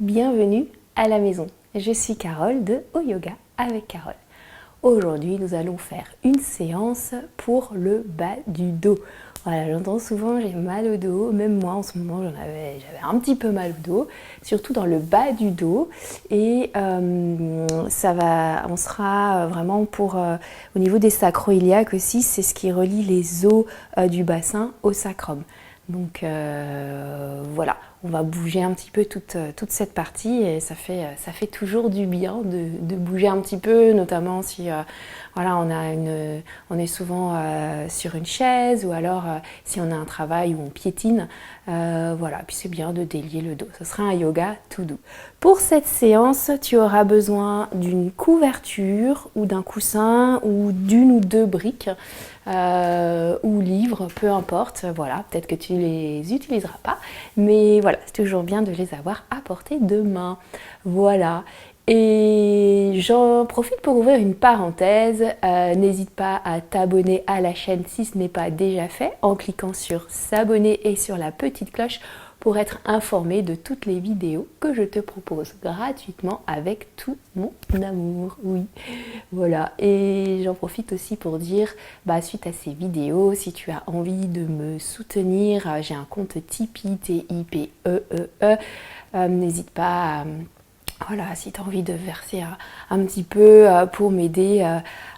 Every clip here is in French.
Bienvenue à la maison. Je suis Carole de Au Yoga avec Carole. Aujourd'hui, nous allons faire une séance pour le bas du dos. Voilà, j'entends souvent j'ai mal au dos, même moi en ce moment j'avais un petit peu mal au dos, surtout dans le bas du dos. Et on sera vraiment au niveau des sacro-iliaques aussi, c'est ce qui relie les os du bassin au sacrum. Donc voilà, on va bouger un petit peu toute cette partie et ça fait toujours du bien de bouger un petit peu, notamment si voilà, on est souvent sur une chaise ou alors si on a un travail où on piétine. Voilà, puis c'est bien de délier le dos. Ce sera un yoga tout doux. Pour cette séance, tu auras besoin d'une couverture ou d'un coussin ou d'une ou deux briques. Ou livres, peu importe, voilà, peut-être que tu les utiliseras pas, mais voilà, c'est toujours bien de les avoir à portée de main, voilà. Et j'en profite pour ouvrir une parenthèse, n'hésite pas à t'abonner à la chaîne si ce n'est pas déjà fait, en cliquant sur s'abonner et sur la petite cloche pour être informé de toutes les vidéos que je te propose gratuitement avec tout mon amour, oui, voilà. Et j'en profite aussi pour dire, suite à ces vidéos, si tu as envie de me soutenir, j'ai un compte Tipeee, T-I-P-E-E-E, n'hésite pas voilà, si tu as envie de verser un petit peu pour m'aider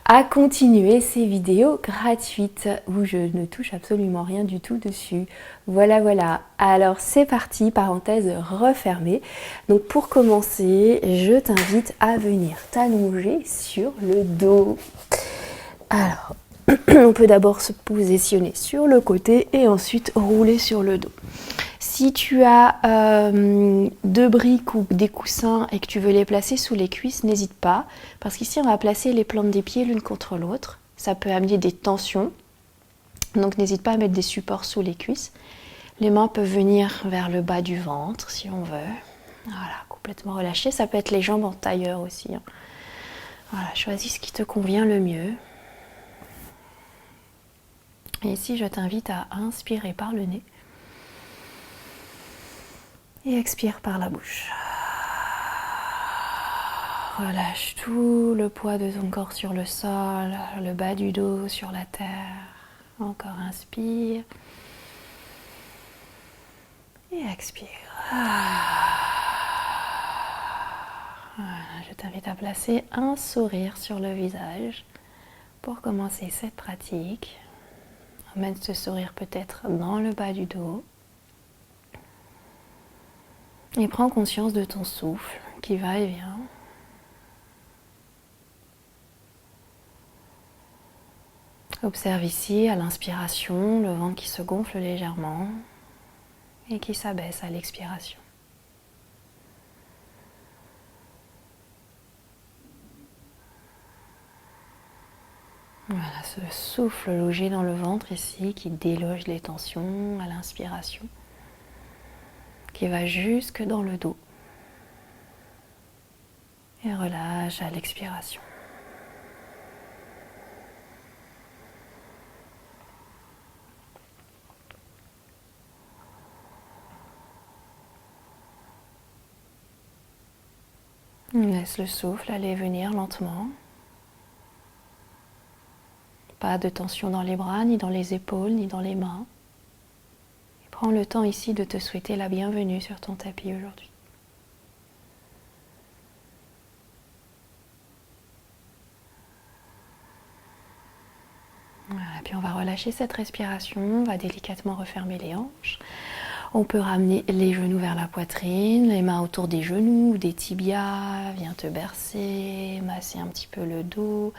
à continuer ces vidéos gratuites où je ne touche absolument rien du tout dessus. Voilà, voilà. Alors c'est parti, parenthèse refermée. Donc pour commencer, je t'invite à venir t'allonger sur le dos. Alors, on peut d'abord se positionner sur le côté et ensuite rouler sur le dos. Si tu as deux briques ou des coussins et que tu veux les placer sous les cuisses, n'hésite pas, parce qu'ici on va placer les plantes des pieds l'une contre l'autre. Ça peut amener des tensions, donc n'hésite pas à mettre des supports sous les cuisses. Les mains peuvent venir vers le bas du ventre si on veut. Voilà, complètement relâché. Ça peut être les jambes en tailleur aussi. Voilà, choisis ce qui te convient le mieux. Et ici, je t'invite à inspirer par le nez. Et expire par la bouche. Relâche tout le poids de ton corps sur le sol, le bas du dos sur la terre. Encore inspire. Et expire. Voilà, je t'invite à placer un sourire sur le visage pour commencer cette pratique. Emmène ce sourire peut-être dans le bas du dos. Et prends conscience de ton souffle qui va et vient. Observe ici à l'inspiration le ventre qui se gonfle légèrement et qui s'abaisse à l'expiration. Voilà, ce souffle logé dans le ventre ici qui déloge les tensions à l'inspiration, qui va jusque dans le dos et relâche à l'expiration. Laisse le souffle aller venir lentement. Pas de tension dans les bras, ni dans les épaules, ni dans les mains. Et prends le temps ici de te souhaiter la bienvenue sur ton tapis aujourd'hui. Voilà, puis on va relâcher cette respiration, on va délicatement refermer les hanches. On peut ramener les genoux vers la poitrine, les mains autour des genoux, des tibias, viens te bercer, masser un petit peu le dos,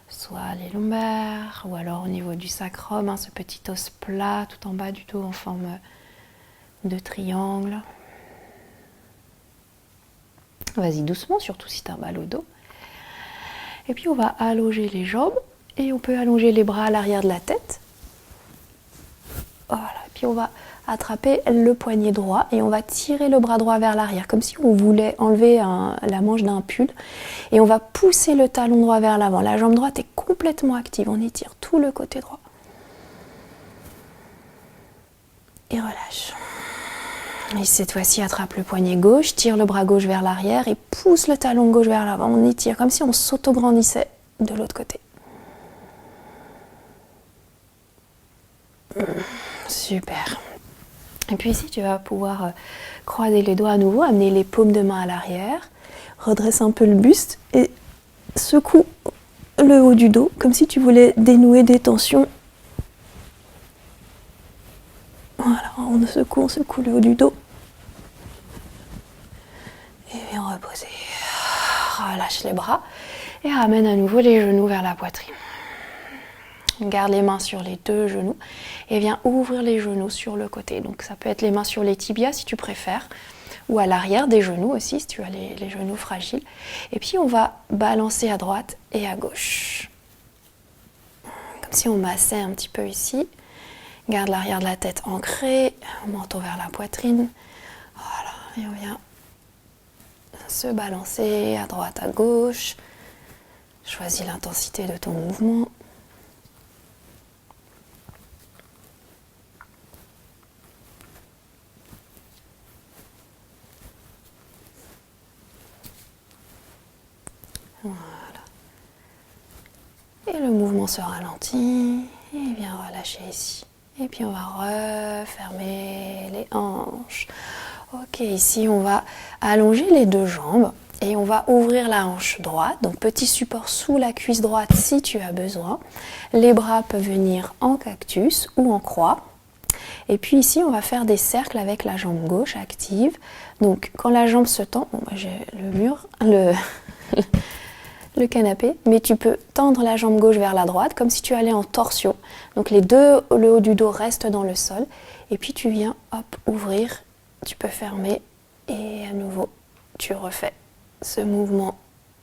soit les lombaires, ou alors au niveau du sacrum, ce petit os plat tout en bas du dos en forme de triangle. Vas-y doucement, surtout si tu as mal au dos. Et puis on va allonger les jambes et on peut allonger les bras à l'arrière de la tête. Voilà, puis on va attraper le poignet droit et on va tirer le bras droit vers l'arrière, comme si on voulait enlever la manche d'un pull. Et on va pousser le talon droit vers l'avant. La jambe droite est complètement active, on étire tout le côté droit. Et relâche. Et cette fois-ci, attrape le poignet gauche, tire le bras gauche vers l'arrière et pousse le talon gauche vers l'avant. On étire comme si on s'auto-grandissait de l'autre côté. Super. Et puis ici, tu vas pouvoir croiser les doigts à nouveau, amener les paumes de main à l'arrière, redresse un peu le buste et secoue le haut du dos, comme si tu voulais dénouer des tensions. Voilà, on secoue le haut du dos. Et viens reposer. Relâche les bras et ramène à nouveau les genoux vers la poitrine. Garde les mains sur les deux genoux et viens ouvrir les genoux sur le côté. Donc ça peut être les mains sur les tibias si tu préfères, ou à l'arrière des genoux aussi si tu as les genoux fragiles. Et puis on va balancer à droite et à gauche. Comme si on massait un petit peu ici. Garde l'arrière de la tête ancré, menton vers la poitrine. Voilà, et on vient se balancer à droite, à gauche. Choisis l'intensité de ton mouvement. Voilà. Et le mouvement se ralentit et vient relâcher ici. Et puis on va refermer les hanches. Ok, ici on va allonger les deux jambes et on va ouvrir la hanche droite. Donc petit support sous la cuisse droite si tu as besoin. Les bras peuvent venir en cactus ou en croix. Et puis ici on va faire des cercles avec la jambe gauche active. Donc quand la jambe se tend, bon, moi j'ai le mur, le canapé, mais tu peux tendre la jambe gauche vers la droite comme si tu allais en torsion. Donc le haut du dos reste dans le sol et puis tu viens ouvrir, tu peux fermer et à nouveau tu refais ce mouvement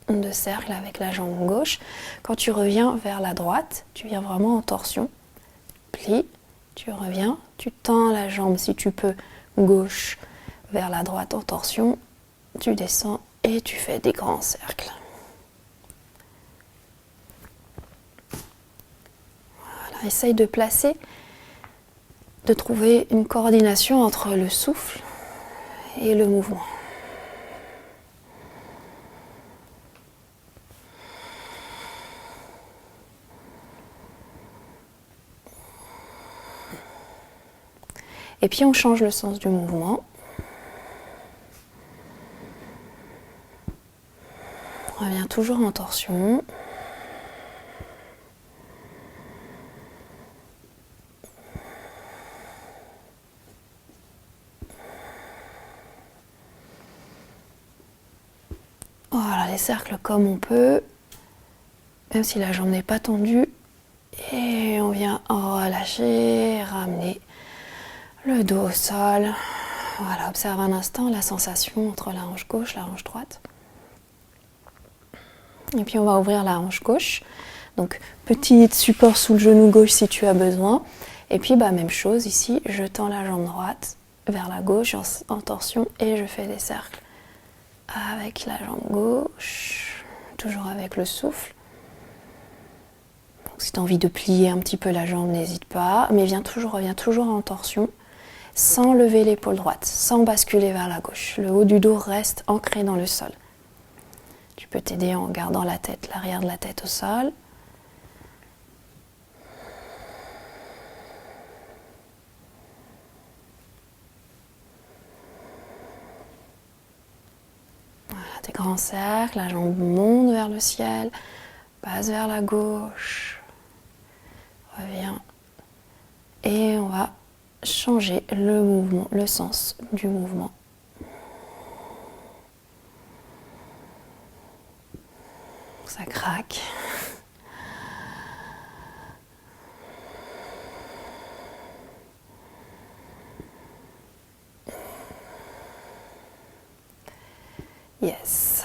de cercle avec la jambe gauche. Quand tu reviens vers la droite, tu viens vraiment en torsion, plie, tu reviens, tu tends la jambe si tu peux gauche vers la droite en torsion, tu descends et tu fais des grands cercles. Essaye de placer, de trouver une coordination entre le souffle et le mouvement. Et puis on change le sens du mouvement. On revient toujours en torsion. Voilà, les cercles comme on peut, même si la jambe n'est pas tendue. Et on vient relâcher, ramener le dos au sol. Voilà, observe un instant la sensation entre la hanche gauche et la hanche droite. Et puis on va ouvrir la hanche gauche. Donc petit support sous le genou gauche si tu as besoin. Et puis même chose ici, je tends la jambe droite vers la gauche en torsion et je fais des cercles avec la jambe gauche, toujours avec le souffle. Donc, si tu as envie de plier un petit peu la jambe, n'hésite pas, mais reviens toujours en torsion, sans lever l'épaule droite, sans basculer vers la gauche. Le haut du dos reste ancré dans le sol. Tu peux t'aider en gardant la tête, l'arrière de la tête au sol. Des grands cercles, la jambe monte vers le ciel, passe vers la gauche, revient et on va changer le mouvement, le sens du mouvement. Ça craque. Yes.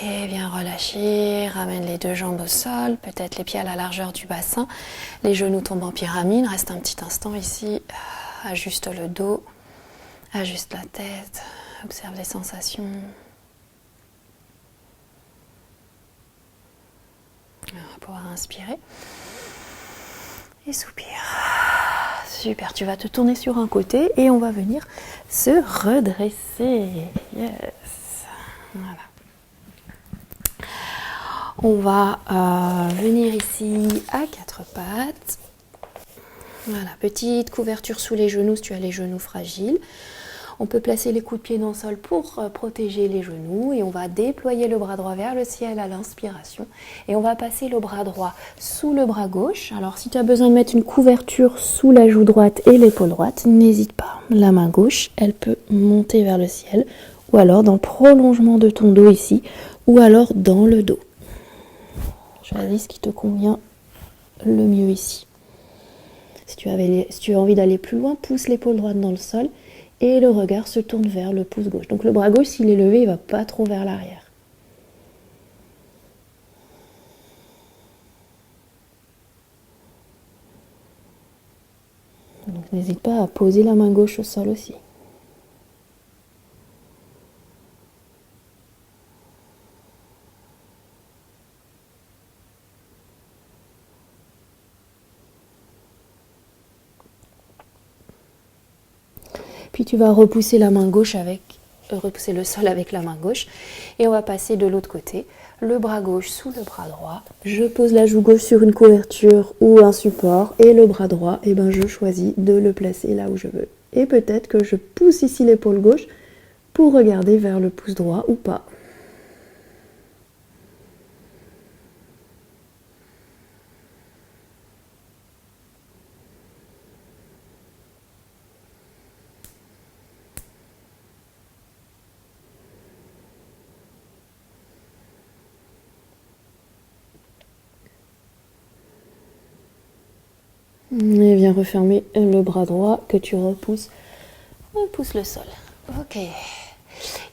Et viens relâcher, ramène les deux jambes au sol, peut-être les pieds à la largeur du bassin, les genoux tombent en pyramide, reste un petit instant ici, ajuste le dos, ajuste la tête, observe les sensations. On va pouvoir inspirer. Et soupire. Super, tu vas te tourner sur un côté et on va venir se redresser. Yes. Voilà. On va venir ici à quatre pattes. Voilà, petite couverture sous les genoux si tu as les genoux fragiles. On peut placer les coups de pied dans le sol pour protéger les genoux et on va déployer le bras droit vers le ciel à l'inspiration et on va passer le bras droit sous le bras gauche. Alors si tu as besoin de mettre une couverture sous la joue droite et l'épaule droite, n'hésite pas. La main gauche, elle peut monter vers le ciel ou alors dans le prolongement de ton dos ici ou alors dans le dos. Choisis ce qui te convient le mieux ici. Si tu as envie d'aller plus loin, pousse l'épaule droite dans le sol et le regard se tourne vers le pouce gauche. Donc le bras gauche, s'il est levé, il ne va pas trop vers l'arrière. Donc n'hésite pas à poser la main gauche au sol aussi. Puis tu vas repousser repousser le sol avec la main gauche et on va passer de l'autre côté. Le bras gauche sous le bras droit. Je pose la joue gauche sur une couverture ou un support et le bras droit, je choisis de le placer là où je veux. Et peut-être que je pousse ici l'épaule gauche pour regarder vers le pouce droit ou pas. Et viens refermer le bras droit que tu repousses. On pousse le sol. Ok.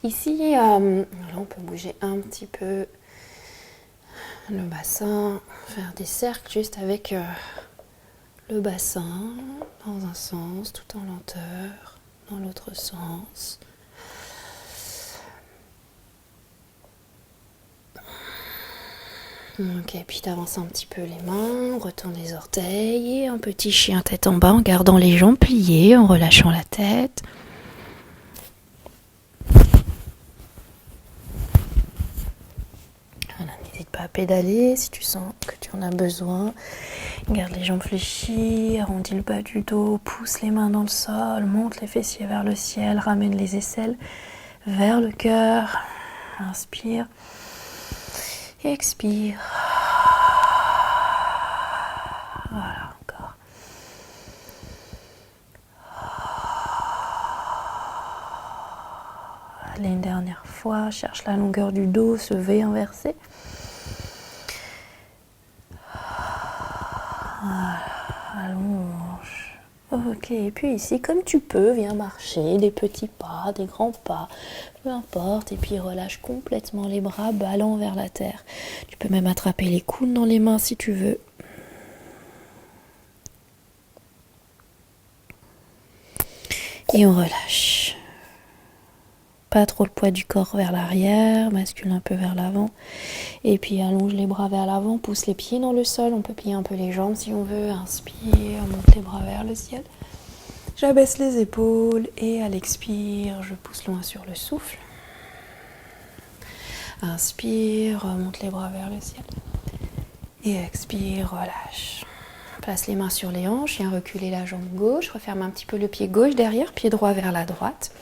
Ici, là, on peut bouger un petit peu le bassin, faire des cercles juste avec le bassin dans un sens, tout en lenteur, dans l'autre sens. Ok, puis tu avances un petit peu les mains, retourne les orteils et un petit chien tête en bas en gardant les jambes pliées, en relâchant la tête. Voilà, n'hésite pas à pédaler si tu sens que tu en as besoin. Garde les jambes fléchies, arrondis le bas du dos, pousse les mains dans le sol, monte les fessiers vers le ciel, ramène les aisselles vers le cœur. Inspire. Expire. Voilà, encore. Allez, une dernière fois, cherche la longueur du dos, ce V inversé. Voilà, allonge. Ok, et puis ici, comme tu peux, viens marcher, des petits pas, des grands pas, peu importe, et puis relâche complètement les bras, ballants vers la terre. Tu peux même attraper les coudes dans les mains si tu veux. Et on relâche. Pas trop le poids du corps vers l'arrière, bascule un peu vers l'avant. Et puis allonge les bras vers l'avant, pousse les pieds dans le sol. On peut plier un peu les jambes si on veut. Inspire, monte les bras vers le ciel. J'abaisse les épaules et à l'expire, je pousse loin sur le souffle. Inspire, monte les bras vers le ciel. Et expire, relâche. Place les mains sur les hanches, viens reculer la jambe gauche, referme un petit peu le pied gauche derrière, pied droit vers la droite.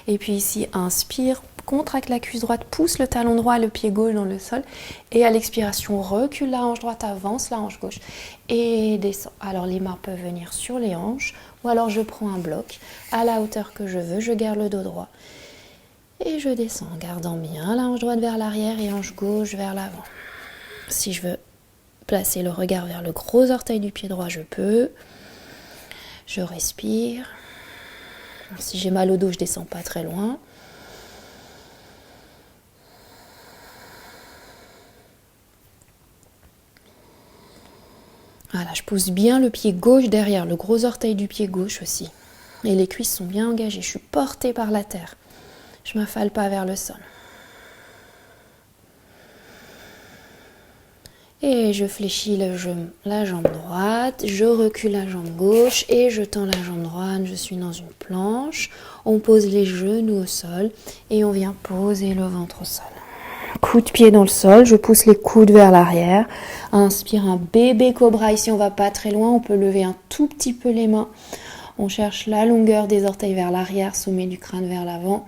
Et puis ici, inspire, contracte la cuisse droite, pousse le talon droit et le pied gauche dans le sol. Et à l'expiration, recule la hanche droite, avance la hanche gauche et descend. Alors les mains peuvent venir sur les hanches ou alors je prends un bloc à la hauteur que je veux, je garde le dos droit. Et je descends en gardant bien la hanche droite vers l'arrière et hanche gauche vers l'avant. Si je veux placer le regard vers le gros orteil du pied droit, je peux. Je respire. Si j'ai mal au dos, je descends pas très loin. Voilà, je pose bien le pied gauche derrière, le gros orteil du pied gauche aussi. Et les cuisses sont bien engagées, je suis portée par la terre. Je ne m'affale pas vers le sol. Et je fléchis la jambe droite, je recule la jambe gauche et je tends la jambe droite, je suis dans une planche. On pose les genoux au sol et on vient poser le ventre au sol. Coup de pied dans le sol, je pousse les coudes vers l'arrière. Inspire un bébé cobra, ici on va pas très loin, on peut lever un tout petit peu les mains. On cherche la longueur des orteils vers l'arrière, sommet du crâne vers l'avant.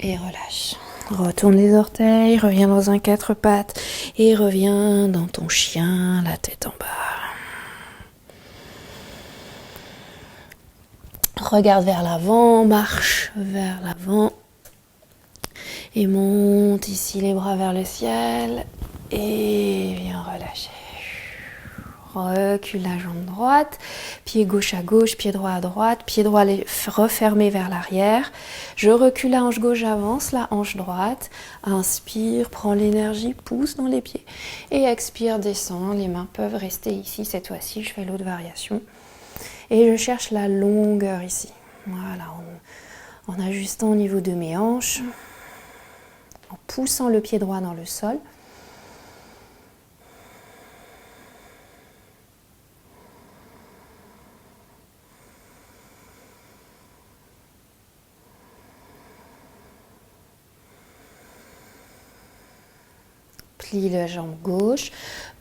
Et relâche. Retourne les orteils, reviens dans un 4 pattes et reviens dans ton chien, la tête en bas. Regarde vers l'avant, marche vers l'avant et monte ici les bras vers le ciel et viens relâcher. Recule la jambe droite, pied gauche à gauche, pied droit à droite, pied droit refermé vers l'arrière. Je recule la hanche gauche, j'avance la hanche droite. Inspire, prends l'énergie, pousse dans les pieds. Et expire, descends. Les mains peuvent rester ici. Cette fois-ci, je fais l'autre variation. Et je cherche la longueur ici. Voilà, en ajustant au niveau de mes hanches, en poussant le pied droit dans le sol. Plie la jambe gauche,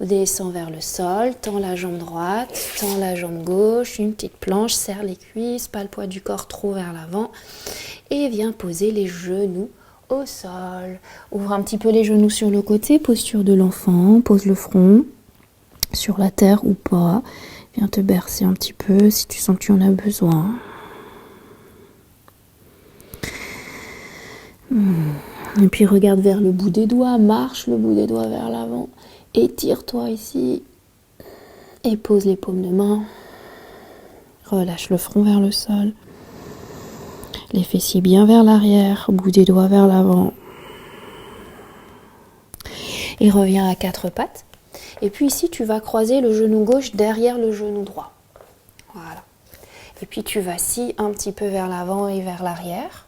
descends vers le sol, tends la jambe droite, tends la jambe gauche, une petite planche, serre les cuisses, pas le poids du corps trop vers l'avant et viens poser les genoux au sol. Ouvre un petit peu les genoux sur le côté, posture de l'enfant, pose le front sur la terre ou pas. Viens te bercer un petit peu si tu sens que tu en as besoin. Et puis regarde vers le bout des doigts, marche le bout des doigts vers l'avant, étire-toi ici et pose les paumes de main. Relâche le front vers le sol, les fessiers bien vers l'arrière, bout des doigts vers l'avant. Et reviens à 4 pattes. Et puis ici, tu vas croiser le genou gauche derrière le genou droit. Voilà. Et puis tu vas scier un petit peu vers l'avant et vers l'arrière.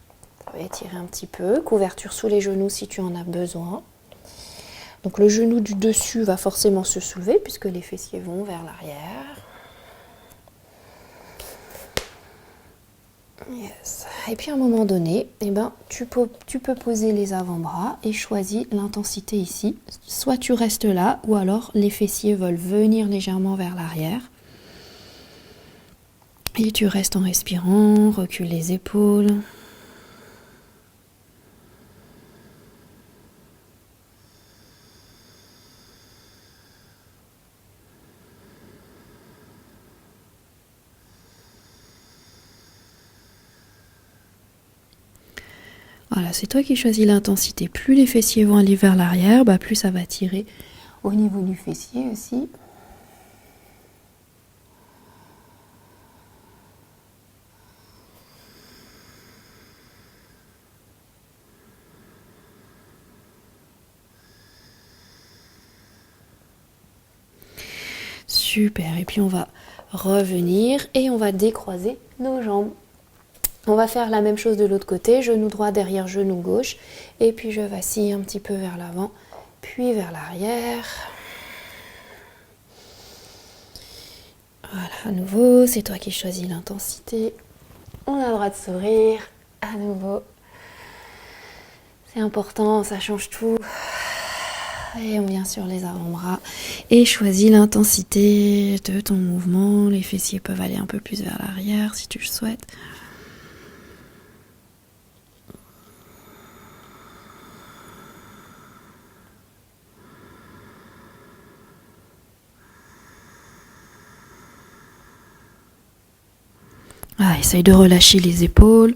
Étirer un petit peu, couverture sous les genoux si tu en as besoin. Donc le genou du dessus va forcément se soulever puisque les fessiers vont vers l'arrière. Yes. Et puis à un moment donné, tu peux poser les avant-bras et choisis l'intensité ici. Soit tu restes là ou alors les fessiers veulent venir légèrement vers l'arrière. Et tu restes en respirant, recule les épaules. Voilà, c'est toi qui choisis l'intensité. Plus les fessiers vont aller vers l'arrière, plus ça va tirer au niveau du fessier aussi. Super, et puis on va revenir et on va décroiser nos jambes. On va faire la même chose de l'autre côté, genou droit derrière genou gauche, et puis je vacille un petit peu vers l'avant, puis vers l'arrière. Voilà, à nouveau, c'est toi qui choisis l'intensité. On a le droit de sourire, à nouveau. C'est important, ça change tout. Et on vient sur les avant-bras et choisis l'intensité de ton mouvement. Les fessiers peuvent aller un peu plus vers l'arrière si tu le souhaites. Essaye de relâcher les épaules.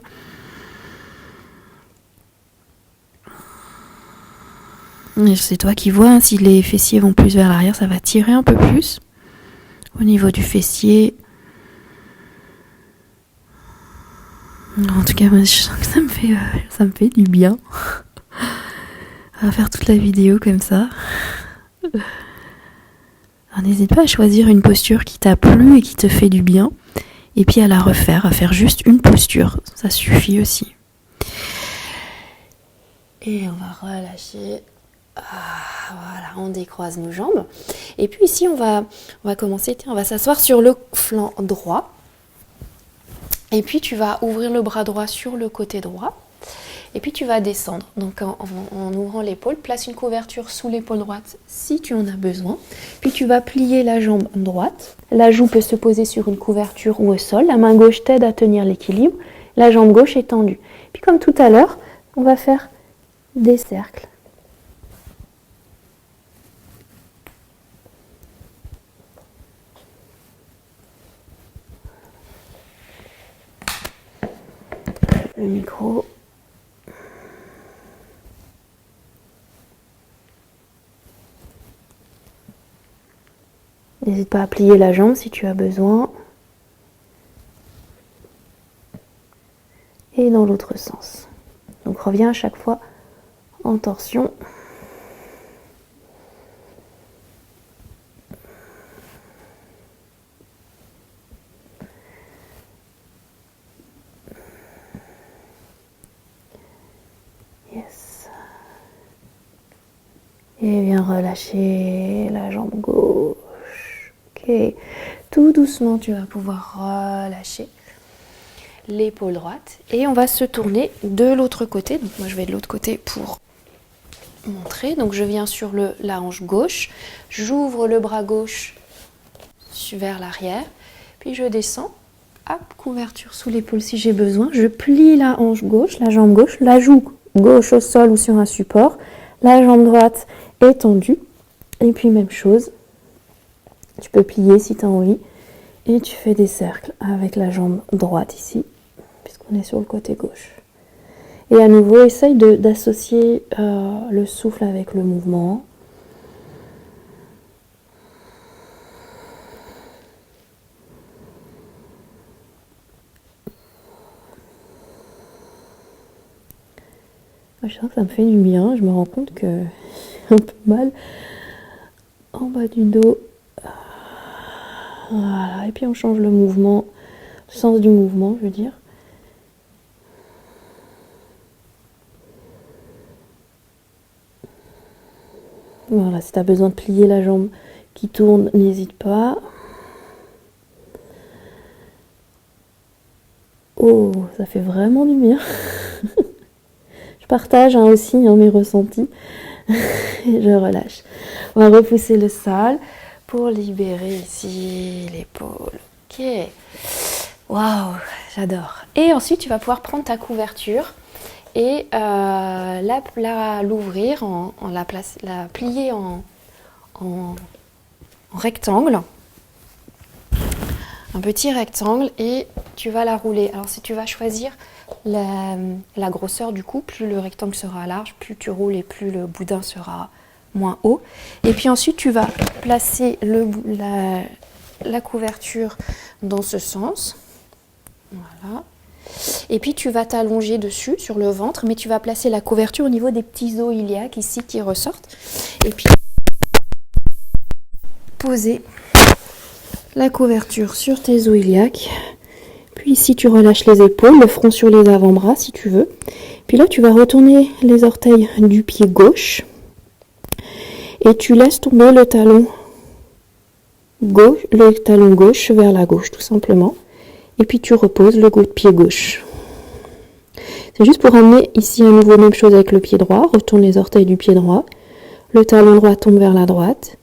C'est toi qui vois, si les fessiers vont plus vers l'arrière, ça va tirer un peu plus au niveau du fessier. En tout cas, moi, je sens que ça me fait du bien. On va faire toute la vidéo comme ça. Alors, n'hésite pas à choisir une posture qui t'a plu et qui te fait du bien. Et puis à la refaire, à faire juste une posture. Ça suffit aussi. Et on va relâcher. Voilà, on décroise nos jambes. Et puis ici, on va commencer, on va s'asseoir sur le flanc droit. Et puis tu vas ouvrir le bras droit sur le côté droit. Et puis tu vas descendre. Donc en ouvrant l'épaule, place une couverture sous l'épaule droite si tu en as besoin. Puis tu vas plier la jambe droite. La joue peut se poser sur une couverture ou au sol. La main gauche t'aide à tenir l'équilibre. La jambe gauche est tendue. Puis comme tout à l'heure, on va faire des cercles. Le micro. N'hésite pas à plier la jambe si tu as besoin. Et dans l'autre sens. Donc reviens à chaque fois en torsion. Yes. Et viens relâcher la jambe gauche. Ok. Tout doucement, tu vas pouvoir relâcher l'épaule droite. Et on va se tourner de l'autre côté. Donc moi, je vais de l'autre côté pour montrer. Donc je viens sur la hanche gauche. J'ouvre le bras gauche vers l'arrière. Puis je descends. Hop, couverture sous l'épaule si j'ai besoin. Je plie la hanche gauche, la jambe gauche, la joue gauche au sol ou sur un support. La jambe droite est tendue. Et puis même chose. Tu peux plier si tu as envie. Et tu fais des cercles avec la jambe droite ici, puisqu'on est sur le côté gauche. Et à nouveau, essaye d'associer le souffle avec le mouvement. Je sens que ça me fait du bien. Je me rends compte que j'ai un peu mal en bas du dos. Voilà. Et puis on change le mouvement, le sens du mouvement, je veux dire. Voilà, si tu as besoin de plier la jambe qui tourne, n'hésite pas. Oh, ça fait vraiment du bien. Je partage aussi mes ressentis. Et je relâche. On va repousser le sol pour libérer ici l'épaule. Ok. Waouh, j'adore. Et ensuite, tu vas pouvoir prendre ta couverture et l'ouvrir, la plier en rectangle. Un petit rectangle et tu vas la rouler. Alors si tu vas choisir la grosseur du coup, plus le rectangle sera large, plus tu roules et plus le boudin sera moins haut. Et puis ensuite tu vas placer la couverture dans ce sens. Voilà. Et puis tu vas t'allonger dessus sur le ventre, mais tu vas placer la couverture au niveau des petits os iliaques ici qui ressortent. Et puis poser la couverture sur tes os iliaques. Puis ici tu relâches les épaules, le front sur les avant-bras si tu veux. Puis là tu vas retourner les orteils du pied gauche. Et tu laisses tomber le talon gauche vers la gauche tout simplement. Et puis tu reposes le pied gauche. C'est juste pour amener ici à nouveau même chose avec le pied droit. Retourne les orteils du pied droit. Le talon droit tombe vers la droite.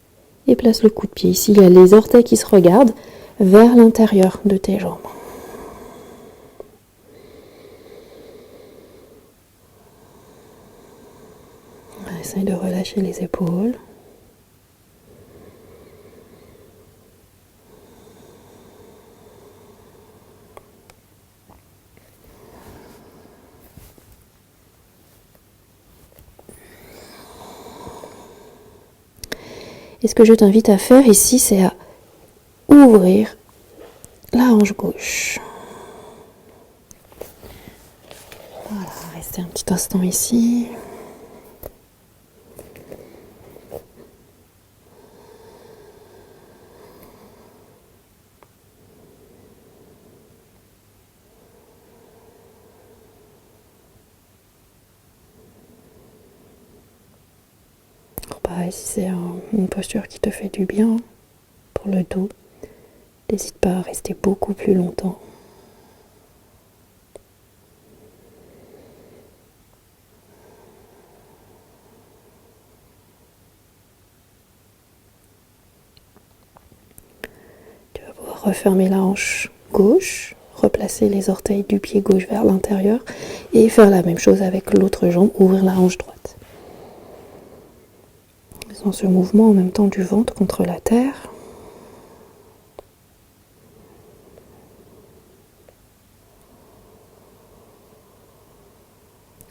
Et place le coup de pied. Ici, il y a les orteils qui se regardent vers l'intérieur de tes jambes. Essaye de relâcher les épaules. Et ce que je t'invite à faire ici, c'est à ouvrir la hanche gauche. Voilà, restez un petit instant ici. pareil, si c'est une posture qui te fait du bien pour le dos, n'hésite pas à rester beaucoup plus longtemps. Tu vas pouvoir refermer la hanche gauche, replacer les orteils du pied gauche vers l'intérieur et faire la même chose avec l'autre jambe, ouvrir la hanche droite. Faisons ce mouvement en même temps du ventre contre la terre.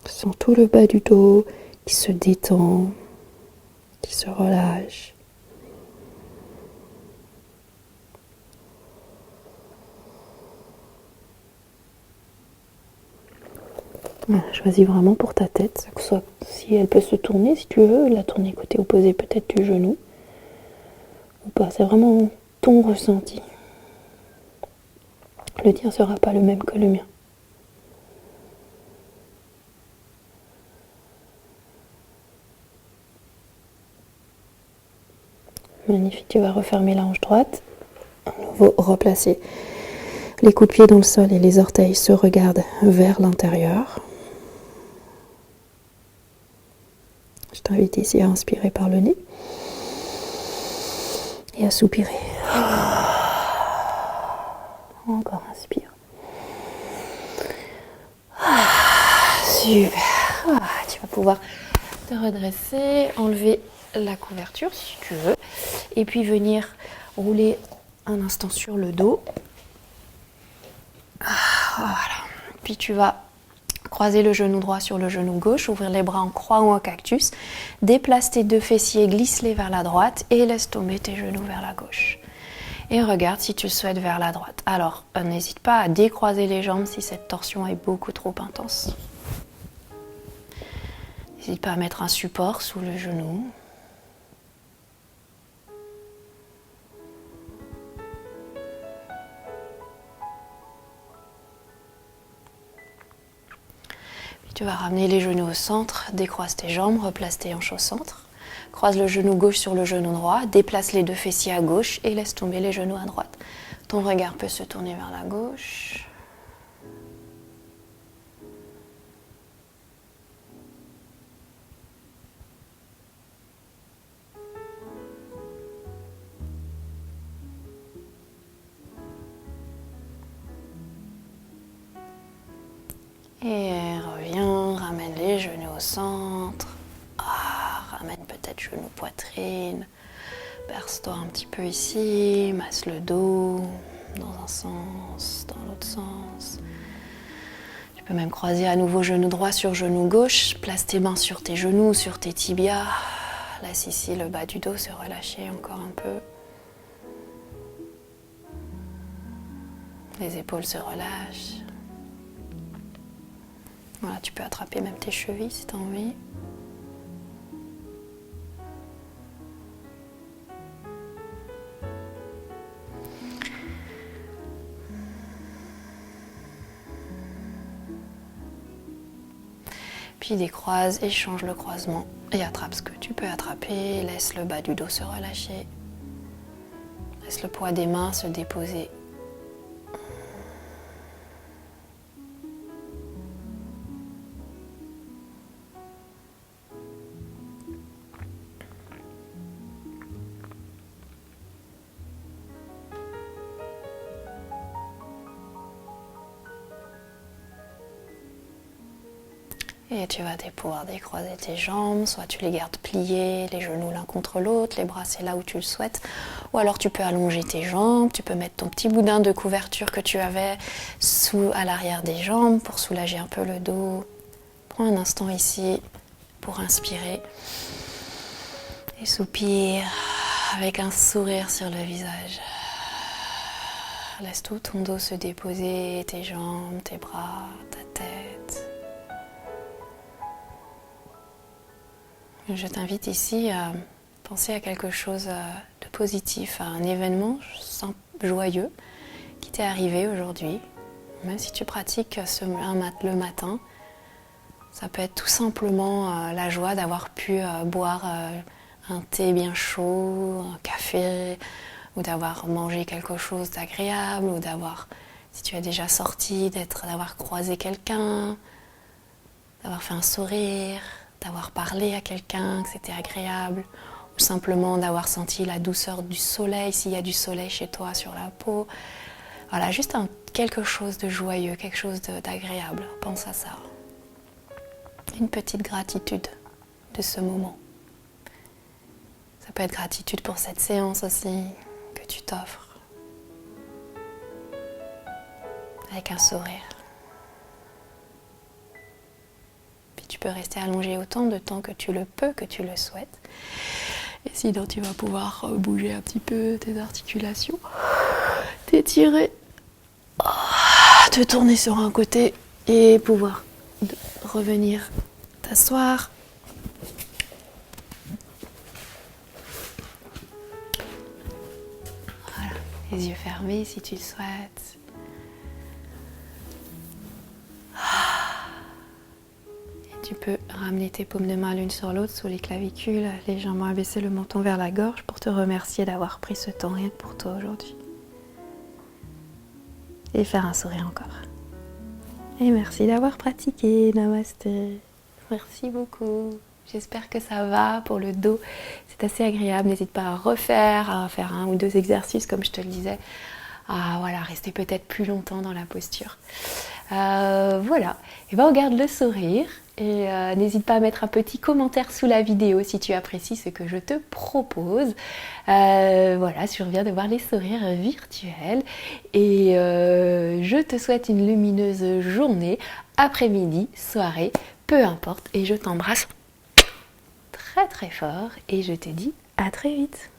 Sens tout le bas du dos qui se détend, qui se relâche. Voilà, choisis vraiment pour ta tête, que ce soit si elle peut se tourner, si tu veux, la tourner côté opposé peut-être du genou ou pas. C'est vraiment ton ressenti. Le tien ne sera pas le même que le mien. Magnifique, tu vas refermer la hanche droite. À nouveau, replacer les coups de pied dans le sol et les orteils se regardent vers l'intérieur. Je t'invite ici à inspirer par le nez et à soupirer. Encore inspire. Super. Tu vas pouvoir te redresser, enlever la couverture si tu veux, et puis venir rouler un instant sur le dos. Voilà. Puis tu vas croiser le genou droit sur le genou gauche, ouvrir les bras en croix ou en cactus, déplace tes deux fessiers, glisse-les vers la droite et laisse tomber tes genoux vers la gauche. Et regarde si tu le souhaites vers la droite. Alors, n'hésite pas à décroiser les jambes si cette torsion est beaucoup trop intense. N'hésite pas à mettre un support sous le genou. Tu vas ramener les genoux au centre, décroise tes jambes, replace tes hanches au centre. Croise le genou gauche sur le genou droit, déplace les deux fessiers à gauche et laisse tomber les genoux à droite. Ton regard peut se tourner vers la gauche. Et reviens, ramène les genoux au centre. Ramène peut-être genou poitrine. Berce-toi un petit peu ici, masse le dos dans un sens, dans l'autre sens. Tu peux même croiser à nouveau genou droit sur genou gauche. Place tes mains sur tes genoux, sur tes tibias. Laisse ici le bas du dos se relâcher encore un peu. Les épaules se relâchent. Voilà, tu peux attraper même tes chevilles si tu as envie. Puis décroise, échange le croisement et attrape ce que tu peux attraper. Laisse le bas du dos se relâcher. Laisse le poids des mains se déposer. Et tu vas pouvoir décroiser tes jambes, soit tu les gardes pliées, les genoux l'un contre l'autre, les bras c'est là où tu le souhaites, ou alors tu peux allonger tes jambes, tu peux mettre ton petit boudin de couverture que tu avais à l'arrière des jambes pour soulager un peu le dos. Prends un instant ici pour inspirer et soupire avec un sourire sur le visage. Laisse tout ton dos se déposer, tes jambes, tes bras, ta tête. Je t'invite ici à penser à quelque chose de positif, à un événement joyeux qui t'est arrivé aujourd'hui. Même si tu pratiques le matin, ça peut être tout simplement la joie d'avoir pu boire un thé bien chaud, un café, ou d'avoir mangé quelque chose d'agréable, ou d'avoir, si tu as déjà sorti, d'avoir croisé quelqu'un, d'avoir fait un sourire, d'avoir parlé à quelqu'un, que c'était agréable, ou simplement d'avoir senti la douceur du soleil, s'il y a du soleil chez toi sur la peau. Voilà, juste quelque chose de joyeux, quelque chose d'agréable. Pense à ça. Une petite gratitude de ce moment. Ça peut être gratitude pour cette séance aussi que tu t'offres. Avec un sourire. Puis tu peux rester allongé autant de temps que tu le peux, que tu le souhaites. Et sinon tu vas pouvoir bouger un petit peu tes articulations, t'étirer, te tourner sur un côté et pouvoir revenir t'asseoir. Voilà, les yeux fermés si tu le souhaites. Et tu peux ramener tes paumes de main l'une sur l'autre sous les clavicules, légèrement abaisser le menton vers la gorge pour te remercier d'avoir pris ce temps rien que pour toi aujourd'hui. Et faire un sourire encore. Et merci d'avoir pratiqué. Namasté. Merci beaucoup. J'espère que ça va pour le dos. C'est assez agréable. N'hésite pas à faire 1 ou 2 exercices comme je te le disais. Rester peut-être plus longtemps dans la posture. Voilà. Et ben on garde le sourire. Et n'hésite pas à mettre un petit commentaire sous la vidéo si tu apprécies ce que je te propose. Je viens de voir les sourires virtuels. Et je te souhaite une lumineuse journée, après-midi, soirée, peu importe. Et je t'embrasse très très fort. Et je te dis à très vite.